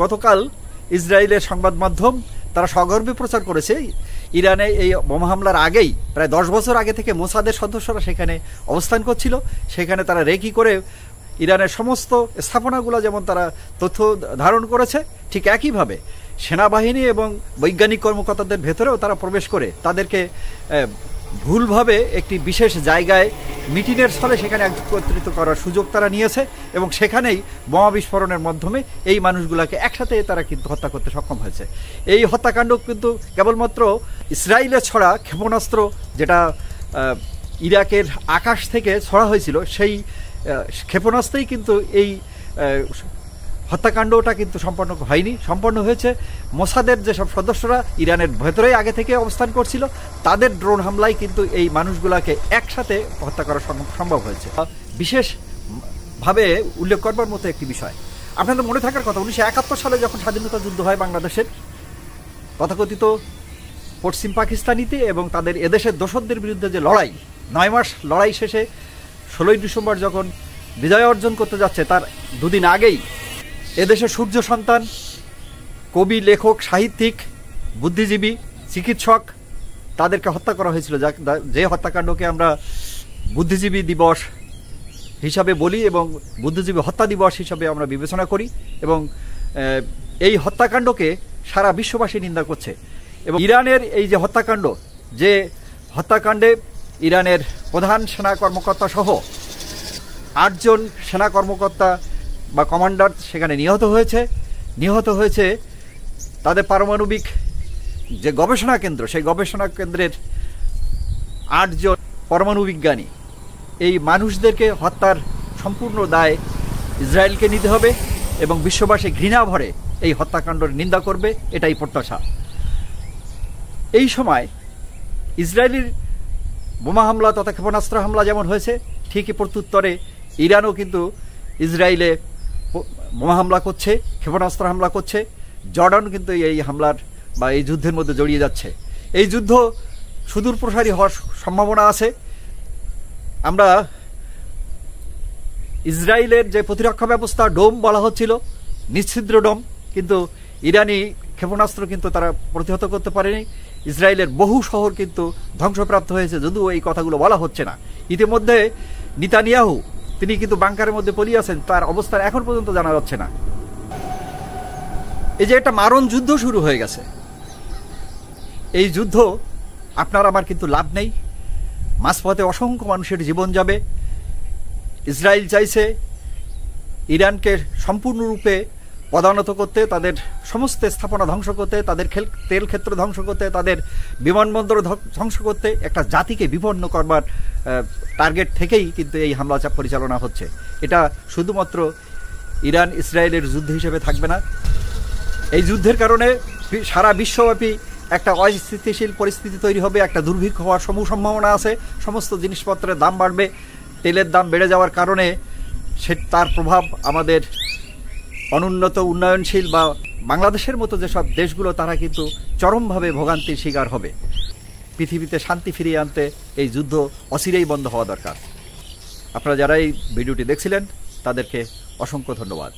গতকাল ইসরায়েলের সংবাদ মাধ্যম তারা সগর্বে প্রচার করেছে ইরানে এই বোমা হামলার আগেই প্রায় 10 বছর আগে থেকে মোসাদের সদস্যরা সেখানে অবস্থান করছিল। সেখানে তারা রেকি করে ইরানের সমস্ত স্থাপনাগুলো যেমন তারা তথ্য ধারণ করেছে, ঠিক একইভাবে সেনাবাহিনী এবং বৈজ্ঞানিক কর্মকর্তাদের ভেতরেও তারা প্রবেশ করে তাদেরকে ভুলভাবে একটি বিশেষ জায়গায় মিটিংয়ের ফলে সেখানে একত্রিত করার সুযোগ তারা নিয়েছে এবং সেখানেই বোমা বিস্ফোরণের মাধ্যমে এই মানুষগুলোকে একসাথে তারা কিন্তু হত্যা করতে সক্ষম হয়েছে। এই হত্যাকাণ্ড কিন্তু কেবলমাত্র ইসরায়েলের ছড়া ক্ষেপণাস্ত্র, যেটা ইরাকের আকাশ থেকে ছড়া হয়েছিল, সেই ক্ষেপণাস্ত্রেই কিন্তু এই হত্যাকাণ্ডটা কিন্তু সম্পন্ন হয়নি। সম্পন্ন হয়েছে মোসাদের যেসব সদস্যরা ইরানের ভেতরেই আগে থেকে অবস্থান করছিল, তাদের ড্রোন হামলায় কিন্তু এই মানুষগুলাকে একসাথে হত্যা করা সম্ভব হয়েছে। বিশেষভাবে উল্লেখ করবার মতো একটি বিষয়, আপনাদের মনে থাকার কথা, 1971 সালে যখন স্বাধীনতা যুদ্ধ হয় বাংলাদেশের, তথাকথিত পশ্চিম পাকিস্তানিতে এবং তাদের এদেশের দোসরদের বিরুদ্ধে যে লড়াই, 9 মাস লড়াই শেষে 16ই ডিসেম্বর যখন বিজয় অর্জন করতে যাচ্ছে, তার দুদিন আগেই এদেশের সূর্য সন্তান, কবি, লেখক, সাহিত্যিক, বুদ্ধিজীবী, চিকিৎসক, তাদেরকে হত্যা করা হয়েছিল, যে হত্যাকাণ্ডকে আমরা বুদ্ধিজীবী দিবস হিসাবে বলি এবং বুদ্ধিজীবী হত্যা দিবস হিসাবে আমরা বিবেচনা করি। এবং এই হত্যাকাণ্ডকে সারা বিশ্ববাসী নিন্দা করছে। এবং ইরানের এই যে হত্যাকাণ্ড, যে হত্যাকাণ্ডে ইরানের প্রধান সেনা কর্মকর্তা সহ 8 জন সেনা কর্মকর্তা বা কমান্ডার সেখানে নিহত হয়েছে তাদের পারমাণবিক যে গবেষণা কেন্দ্র, সেই গবেষণা কেন্দ্রের 8 জন পরমাণু বিজ্ঞানী। এই মানুষদেরকে হত্যার সম্পূর্ণ দায় ইসরায়েলকে নিতে হবে এবং বিশ্ববাসী ঘৃণা ভরে এই হত্যাকাণ্ডের নিন্দা করবে, এটাই প্রত্যাশা। এই সময় ইসরায়েলের বোমা হামলা তথা ক্ষেপণাস্ত্র হামলা যেমন হয়েছে, ঠিকই প্রত্যুত্তরে ইরানও কিন্তু ইসরায়েলে বোমা হামলা করছে, ক্ষেপণাস্ত্র হামলা করছে। জর্ডান কিন্তু এই হামলার বা এই যুদ্ধের মধ্যে জড়িয়ে যাচ্ছে। এই যুদ্ধ সুদূর প্রসারী হওয়ার সম্ভাবনা আছে। আমরা ইসরায়েলের যে প্রতিরক্ষা ব্যবস্থা ডোম বলা হচ্ছিল, নিশ্ছিদ্র ডোম, কিন্তু ইরানি ক্ষেপণাস্ত্র কিন্তু তারা প্রতিহত করতে পারেনি। ইসরায়েলের বহু শহর কিন্তু ধ্বংসপ্রাপ্ত হয়েছে, যদিও এই কথাগুলো বলা হচ্ছে না। ইতিমধ্যে নেতানিয়াহু তিনি কিন্তু বাংকারের মধ্যে পলিয়ে আছেন, তার অবস্থান এখন পর্যন্ত জানা যাচ্ছে না। এই যে একটা মারণ যুদ্ধ শুরু হয়ে গেছে, এই যুদ্ধ আপনার আমার কিন্তু লাভ নেই। মাঝপথে অসংখ্য মানুষের জীবন যাবে। ইসরায়েল চাইছে ইরানকে সম্পূর্ণরূপে পদানত করতে, তাদের সমস্ত স্থাপনা ধ্বংস করতে, তাদের তেল ক্ষেত্র ধ্বংস করতে, তাদের বিমানবন্দর ধ্বংস করতে, একটা জাতিকে বিপন্ন করবার টার্গেট থেকেই কিন্তু এই হামলা পরিচালনা হচ্ছে। এটা শুধুমাত্র ইরান ইসরায়েলের যুদ্ধ হিসেবে থাকবে না। এই যুদ্ধের কারণে সারা বিশ্বব্যাপী একটা অস্থিতিশীল পরিস্থিতি তৈরি হবে, একটা দুর্ভিক্ষ হওয়ার সম্ভাবনা আছে। সমস্ত জিনিসপত্রের দাম বাড়বে, তেলের দাম বেড়ে যাওয়ার কারণে তার প্রভাব আমাদের অনুন্নত উন্নয়নশীল বা বাংলাদেশের মতো যেসব দেশগুলো, তারা কিন্তু চরমভাবে ভোগান্তির শিকার হবে। পৃথিবীতে শান্তি ফিরিয়ে আনতে এই যুদ্ধ অচিরেই বন্ধ হওয়া দরকার। আপনারা যারা এই ভিডিওটি দেখছিলেন তাদেরকে অসংখ্য ধন্যবাদ।